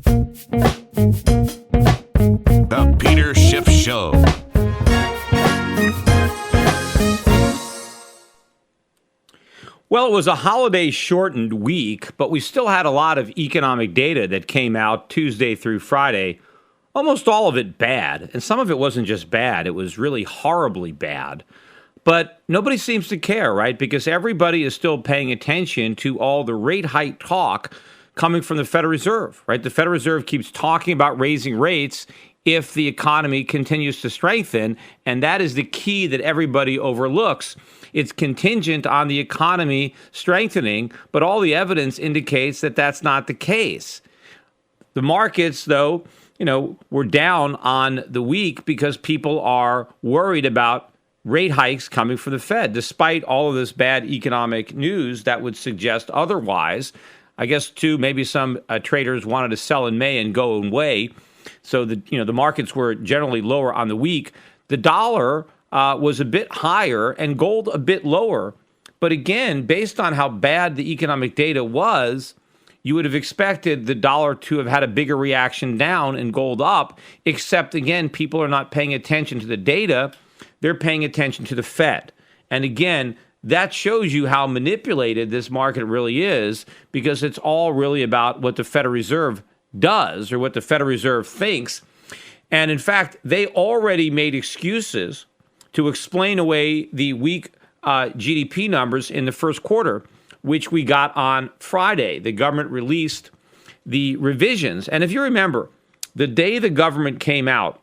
The Peter Schiff Show. Well, it was a holiday-shortened week, but we still had a lot of economic data that came out Tuesday through Friday, almost all of it bad. And some of it wasn't just bad, it was really horribly bad. But nobody seems to care, right? Because everybody is still paying attention to all the rate hike talk coming from the Federal Reserve, right? The Federal Reserve keeps talking about raising rates if the economy continues to strengthen, and that is the key that everybody overlooks. It's contingent on the economy strengthening, but all the evidence indicates that that's not the case. The markets, though, were down on the week because people are worried about rate hikes coming from the Fed, despite all of this bad economic news that would suggest otherwise. I guess, too, maybe some traders wanted to sell in May and go away. So the markets were generally lower on the week. The dollar was a bit higher and gold a bit lower. But again, based on how bad the economic data was, you would have expected the dollar to have had a bigger reaction down and gold up, except, again, people are not paying attention to the data. They're paying attention to the Fed. And again, that shows you how manipulated this market really is, because it's all really about what the Federal Reserve does or what the Federal Reserve thinks. And in fact, they already made excuses to explain away the weak GDP numbers in the first quarter, which we got on Friday. The government released the revisions. And if you remember, the day the government came out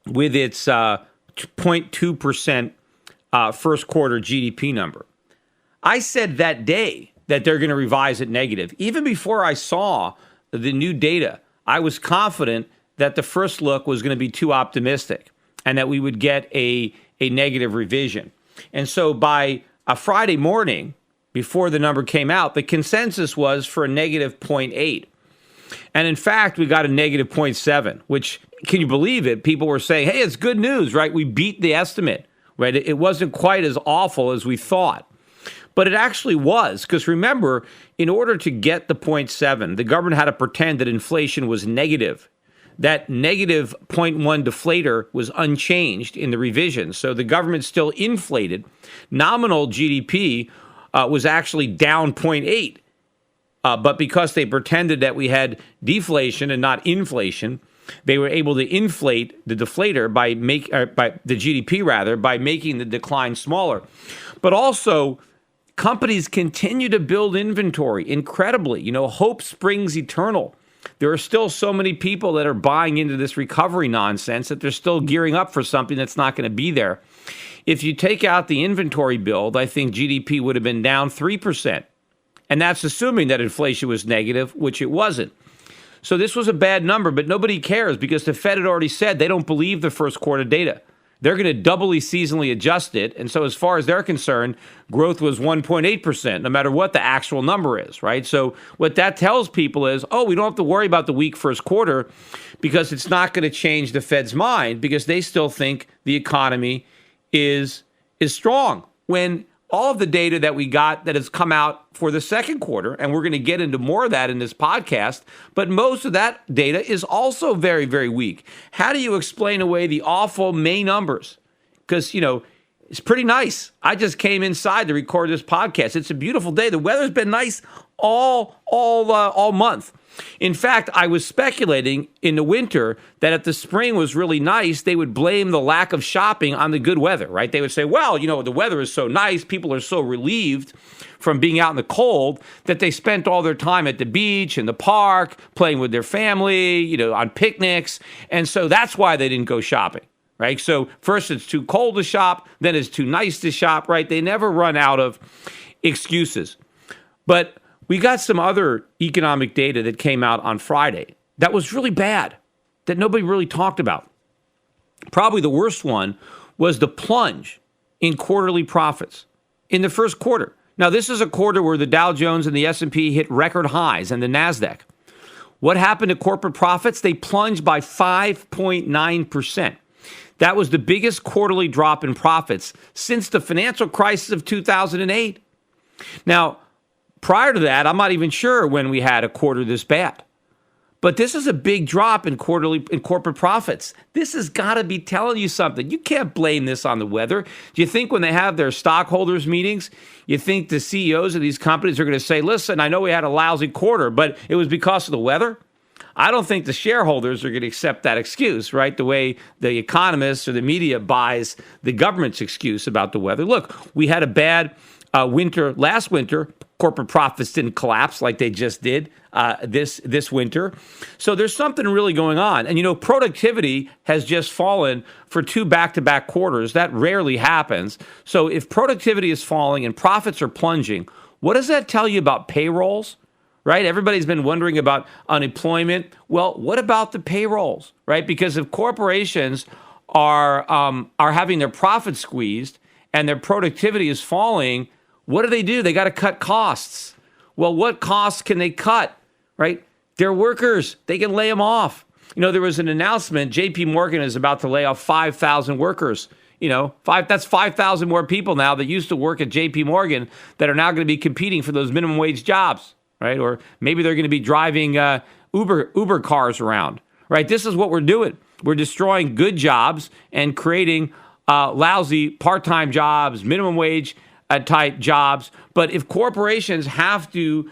with its 0.2% first quarter GDP number, I said that day that they're going to revise it negative. Even before I saw the new data, I was confident that the first look was going to be too optimistic and that we would get a negative revision. And so by a Friday morning, before the number came out, the consensus was for a negative 0.8. And in fact, we got a negative 0.7, which, can you believe it? People were saying, hey, it's good news, right? We beat the estimate, right? It wasn't quite as awful as we thought. But it actually was, because remember, in order to get the 0.7, the government had to pretend that inflation was negative. That negative 0.1 deflator was unchanged in the revision. So the government still inflated. Nominal GDP was actually down 0.8. But because they pretended that we had deflation and not inflation, they were able to inflate the deflator by the GDP rather, by making the decline smaller. But also, companies continue to build inventory incredibly. Hope springs eternal. There are still so many people that are buying into this recovery nonsense that they're still gearing up for something that's not going to be there. If you take out the inventory build, I think GDP would have been down 3%. And that's assuming that inflation was negative, which it wasn't. So this was a bad number, but nobody cares because the Fed had already said they don't believe the first quarter data. They're going to doubly seasonally adjust it. And so as far as they're concerned, growth was 1.8%, no matter what the actual number is, right? So what that tells people is, we don't have to worry about the weak first quarter because it's not going to change the Fed's mind because they still think the economy is strong. When all of the data that we got that has come out for the second quarter, and we're going to get into more of that in this podcast, but most of that data is also very, very weak. How do you explain away the awful May numbers? Because, it's pretty nice. I just came inside to record this podcast. It's a beautiful day. The weather's been nice all month. In fact, I was speculating in the winter that if the spring was really nice, they would blame the lack of shopping on the good weather, right? They would say, well, the weather is so nice, people are so relieved from being out in the cold that they spent all their time at the beach and the park, playing with their family, on picnics. And so that's why they didn't go shopping, right? So first it's too cold to shop, then it's too nice to shop, right? They never run out of excuses. But we got some other economic data that came out on Friday that was really bad, that nobody really talked about. Probably the worst one was the plunge in quarterly profits in the first quarter. Now, this is a quarter where the Dow Jones and the S&P hit record highs, and the NASDAQ. What happened to corporate profits? They plunged by 5.9%. That was the biggest quarterly drop in profits since the financial crisis of 2008. Now, prior to that, I'm not even sure when we had a quarter this bad. But this is a big drop in corporate profits. This has got to be telling you something. You can't blame this on the weather. Do you think when they have their stockholders meetings, you think the CEOs of these companies are going to say, listen, I know we had a lousy quarter, but it was because of the weather? I don't think the shareholders are going to accept that excuse, right? The way the economists or the media buys the government's excuse about the weather. Look, we had a bad winter last winter. Corporate profits didn't collapse like they just did this winter. So there's something really going on. And, productivity has just fallen for 2 back-to-back quarters. That rarely happens. So if productivity is falling and profits are plunging, what does that tell you about payrolls? Right? Everybody's been wondering about unemployment. Well, what about the payrolls, right? Because if corporations are having their profits squeezed and their productivity is falling, what do? They got to cut costs. Well, what costs can they cut, right? Their workers, they can lay them off. There was an announcement, JP Morgan is about to lay off 5,000 workers. That's 5,000 more people now that used to work at JP Morgan that are now going to be competing for those minimum wage jobs. Right? Or maybe they're going to be driving Uber cars around, right? This is what we're doing. We're destroying good jobs and creating lousy part-time jobs, minimum wage type jobs. But if corporations have to,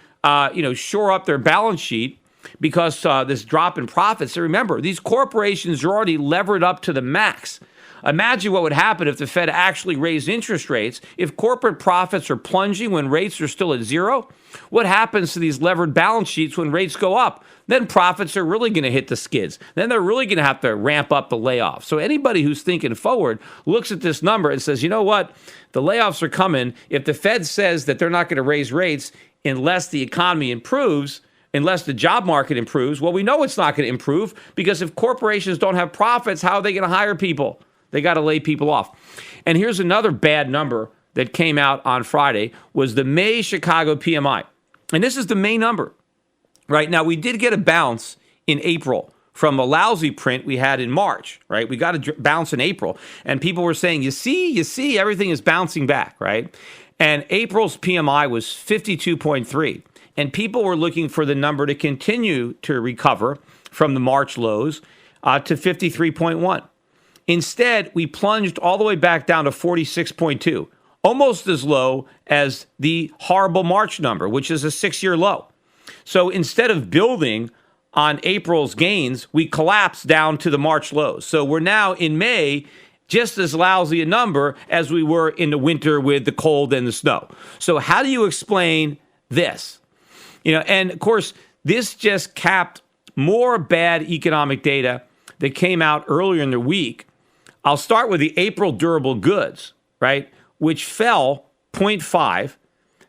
shore up their balance sheet because this drop in profits, so remember, these corporations are already levered up to the max. Imagine what would happen if the Fed actually raised interest rates. If corporate profits are plunging when rates are still at zero, what happens to these levered balance sheets when rates go up? Then profits are really going to hit the skids. Then they're really going to have to ramp up the layoffs. So anybody who's thinking forward looks at this number and says, you know what? The layoffs are coming. If the Fed says that they're not going to raise rates unless the economy improves, unless the job market improves, well, we know it's not going to improve because if corporations don't have profits, how are they going to hire people? They got to lay people off. And here's another bad number that came out on Friday was the May Chicago PMI. And this is the May number. Right now, we did get a bounce in April from a lousy print we had in March, right? We got a bounce in April. And people were saying, you see, everything is bouncing back, right? And April's PMI was 52.3. And people were looking for the number to continue to recover from the March lows to 53.1. Instead, we plunged all the way back down to 46.2, almost as low as the horrible March number, which is a 6-year low. So instead of building on April's gains, we collapsed down to the March lows. So we're now in May, just as lousy a number as we were in the winter with the cold and the snow. So how do you explain this? And of course, this just capped more bad economic data that came out earlier in the week. I'll start with the April durable goods, right, which fell 0.5.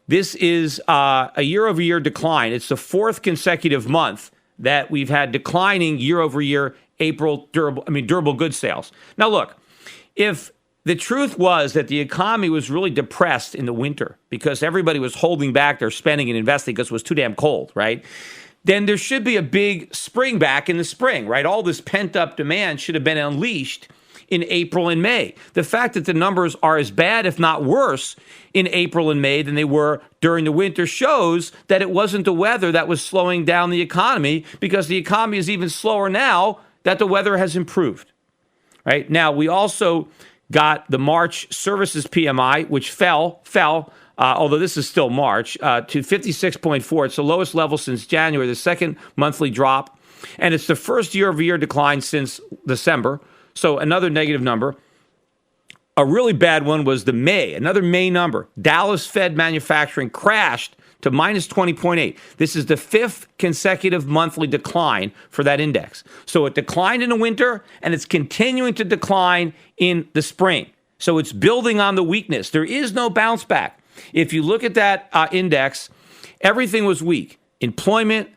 This is a year-over-year decline. It's the 4th consecutive month that we've had declining year-over-year durable goods sales. Now, look, if the truth was that the economy was really depressed in the winter because everybody was holding back their spending and investing because it was too damn cold, right? Then there should be a big spring back in the spring, right? All this pent-up demand should have been unleashed in April and May. The fact that the numbers are as bad, if not worse, in April and May than they were during the winter shows that it wasn't the weather that was slowing down the economy, because the economy is even slower now that the weather has improved. Right? Now, we also got the March services PMI, which fell, although this is still March, to 56.4. It's the lowest level since January, the second monthly drop. And it's the first year-over-year decline since December. So another negative number. A really bad one was another May number. Dallas Fed manufacturing crashed to minus 20.8. This is the 5th consecutive monthly decline for that index. So it declined in the winter, and it's continuing to decline in the spring. So it's building on the weakness. There is no bounce back. If you look at that index, everything was weak. Employment,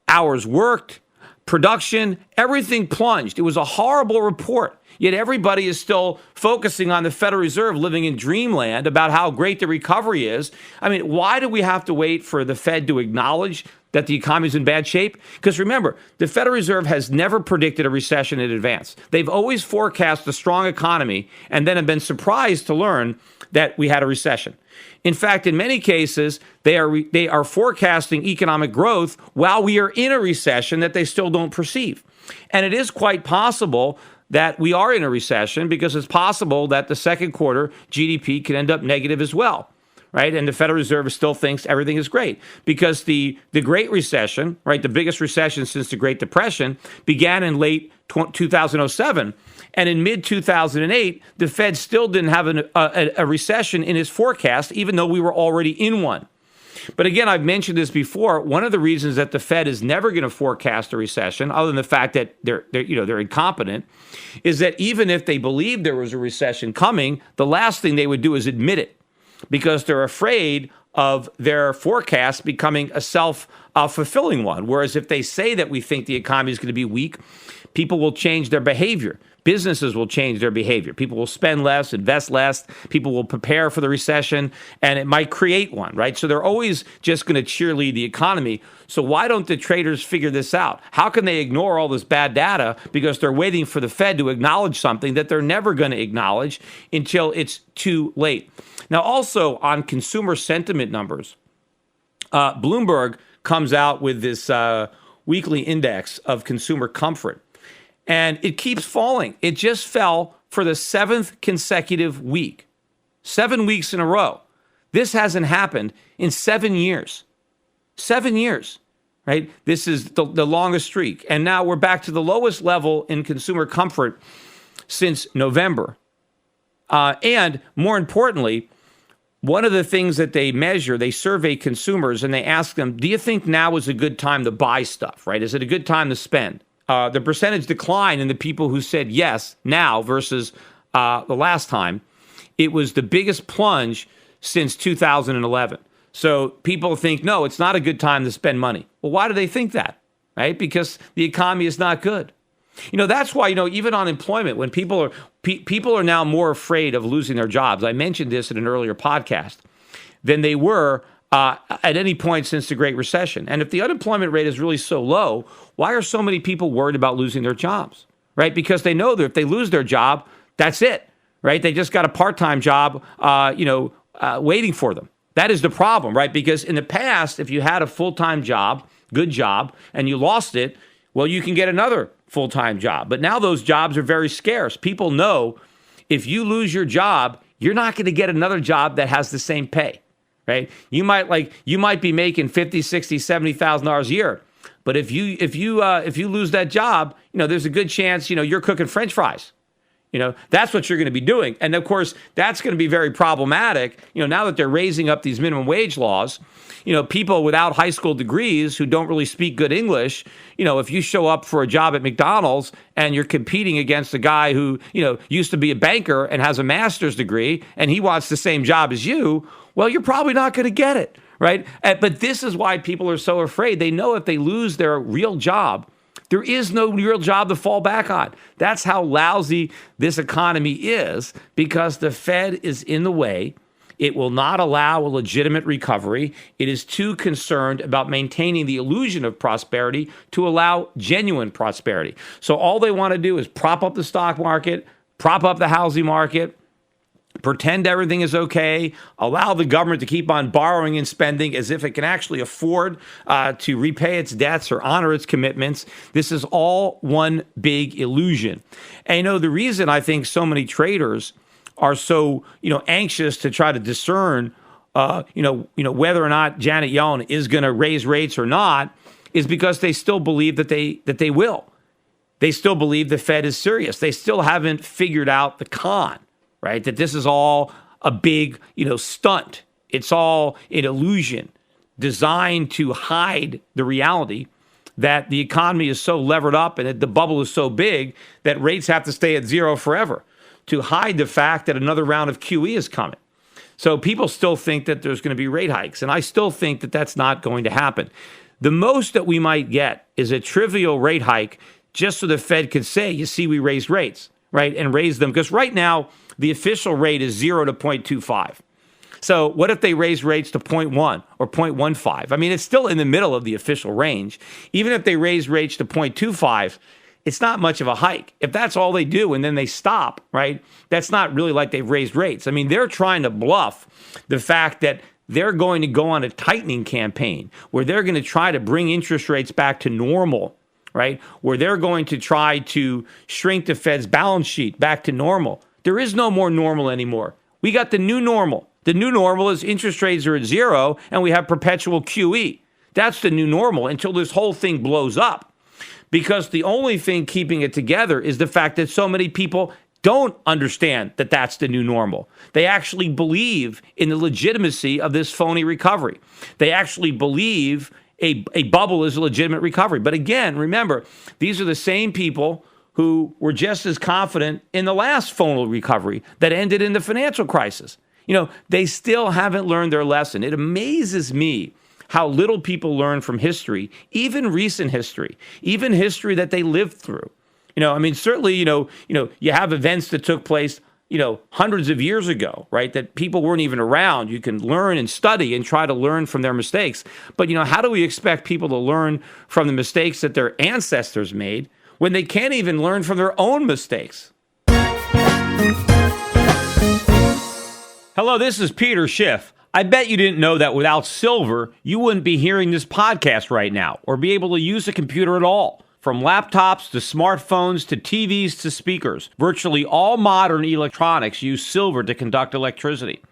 hours worked, production, everything plunged. It was a horrible report. Yet everybody is still focusing on the Federal Reserve living in dreamland about how great the recovery is. I mean, why do we have to wait for the Fed to acknowledge that the economy's in bad shape? Because remember, the Federal Reserve has never predicted a recession in advance. They've always forecast a strong economy and then have been surprised to learn that we had a recession. In fact, in many cases, they are forecasting economic growth while we are in a recession that they still don't perceive. And it is quite possible that we are in a recession because it's possible that the second quarter GDP could end up negative as well. Right. And the Federal Reserve still thinks everything is great because the Great Recession, right, the biggest recession since the Great Depression, began in late 2007. And in mid-2008, the Fed still didn't have a recession in its forecast, even though we were already in one. But again, I've mentioned this before. One of the reasons that the Fed is never going to forecast a recession, other than the fact that they're incompetent, is that even if they believed there was a recession coming, the last thing they would do is admit it, because they're afraid of their forecast becoming a self-fulfilling one. Whereas if they say that we think the economy is going to be weak, people will change their behavior. Businesses will change their behavior. People will spend less, invest less. People will prepare for the recession, and it might create one, right? So they're always just going to cheerlead the economy. So why don't the traders figure this out? How can they ignore all this bad data because they're waiting for the Fed to acknowledge something that they're never going to acknowledge until it's too late? Now, also on consumer sentiment numbers, Bloomberg comes out with this weekly index of consumer comfort. And it keeps falling. It just fell for the 7th consecutive week, 7 weeks in a row. This hasn't happened in 7 years. 7 years, right? This is the longest streak. And now we're back to the lowest level in consumer comfort since November. And more importantly, one of the things that they measure, they survey consumers and they ask them, do you think now is a good time to buy stuff, right? Is it a good time to spend? The percentage decline in the people who said yes now versus the last time, it was the biggest plunge since 2011. So people think, no, it's not a good time to spend money. Well, why do they think that? Right? Because the economy is not good. That's why, even on employment, when people are now more afraid of losing their jobs. I mentioned this in an earlier podcast than they were at any point since the Great Recession. And if the unemployment rate is really so low, why are so many people worried about losing their jobs, right? Because they know that if they lose their job, that's it, right? They just got a part-time job, waiting for them. That is the problem, right? Because in the past, if you had a full-time job, good job, and you lost it, well, you can get another full-time job. But now those jobs are very scarce. People know if you lose your job, you're not going to get another job that has the same pay. Right? You might be making $50,000, $60,000, $70,000 a year, but if you lose that job, there's a good chance you're cooking French fries. That's what you're going to be doing, and of course that's going to be very problematic. Now that they're raising up these minimum wage laws, people without high school degrees who don't really speak good English, if you show up for a job at McDonald's and you're competing against a guy who used to be a banker and has a master's degree and he wants the same job as you. Well, you're probably not going to get it, right? But this is why people are so afraid. They know if they lose their real job, there is no real job to fall back on. That's how lousy this economy is because the Fed is in the way. It will not allow a legitimate recovery. It is too concerned about maintaining the illusion of prosperity to allow genuine prosperity. So all they want to do is prop up the stock market, prop up the housing market, pretend everything is okay, allow the government to keep on borrowing and spending as if it can actually afford to repay its debts or honor its commitments. This is all one big illusion. And the reason I think so many traders are so anxious to try to discern whether or not Janet Yellen is going to raise rates or not is because they still believe that they will. They still believe the Fed is serious. They still haven't figured out the con. Right? That this is all a big, stunt. It's all an illusion designed to hide the reality that the economy is so levered up and that the bubble is so big that rates have to stay at zero forever to hide the fact that another round of QE is coming. So people still think that there's going to be rate hikes, and I still think that that's not going to happen. The most that we might get is a trivial rate hike just so the Fed could say, you see, we raised rates, right, and raise them. Because right now, the official rate is 0 to 0.25. So what if they raise rates to 0.1 or 0.15? I mean, it's still in the middle of the official range. Even if they raise rates to 0.25, it's not much of a hike. If that's all they do and then they stop, right, that's not really like they've raised rates. I mean, they're trying to bluff the fact that they're going to go on a tightening campaign where they're going to try to bring interest rates back to normal, right, where they're going to try to shrink the Fed's balance sheet back to normal. There is no more normal anymore. We got the new normal. The new normal is interest rates are at zero and we have perpetual QE. That's the new normal until this whole thing blows up. Because the only thing keeping it together is the fact that so many people don't understand that that's the new normal. They actually believe in the legitimacy of this phony recovery. They actually believe a bubble is a legitimate recovery. But again, remember, these are the same people who were just as confident in the last phony recovery that ended in the financial crisis. You know, they still haven't learned their lesson. It amazes me how little people learn from history, even recent history, even history that they lived through. You know, I mean, certainly, you have events that took place, hundreds of years ago, right, that people weren't even around. You can learn and study and try to learn from their mistakes. But, how do we expect people to learn from the mistakes that their ancestors made when they can't even learn from their own mistakes? Hello, this is Peter Schiff. I bet you didn't know that without silver, you wouldn't be hearing this podcast right now or be able to use a computer at all. From laptops to smartphones to TVs to speakers, virtually all modern electronics use silver to conduct electricity.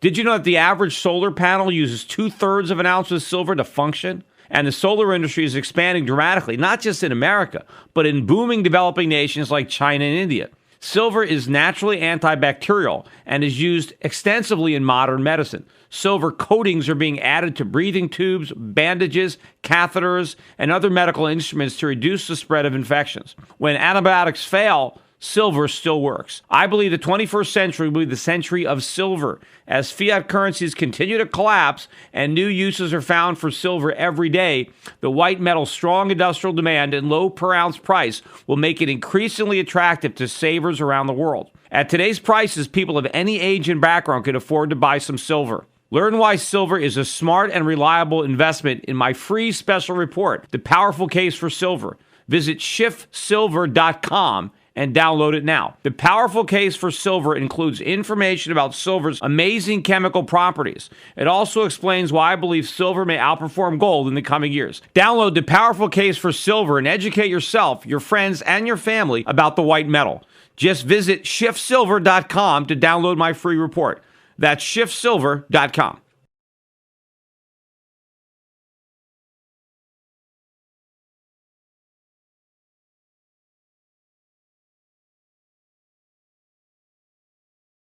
Did you know that the average solar panel uses 2/3 of an ounce of silver to function? And the solar industry is expanding dramatically, not just in America, but in booming developing nations like China and India. Silver is naturally antibacterial and is used extensively in modern medicine. Silver coatings are being added to breathing tubes, bandages, catheters, and other medical instruments to reduce the spread of infections. When antibiotics fail, silver still works. I believe the 21st century will be the century of silver. As fiat currencies continue to collapse and new uses are found for silver every day, the white metal's strong industrial demand and low per ounce price will make it increasingly attractive to savers around the world. At today's prices, people of any age and background can afford to buy some silver. Learn why silver is a smart and reliable investment in my free special report, The Powerful Case for Silver. Visit schiffsilver.com and download it now. The Powerful Case for Silver includes information about silver's amazing chemical properties. It also explains why I believe silver may outperform gold in the coming years. Download The Powerful Case for Silver and educate yourself, your friends, and your family about the white metal. Just visit schiffsilver.com to download my free report. That's schiffsilver.com.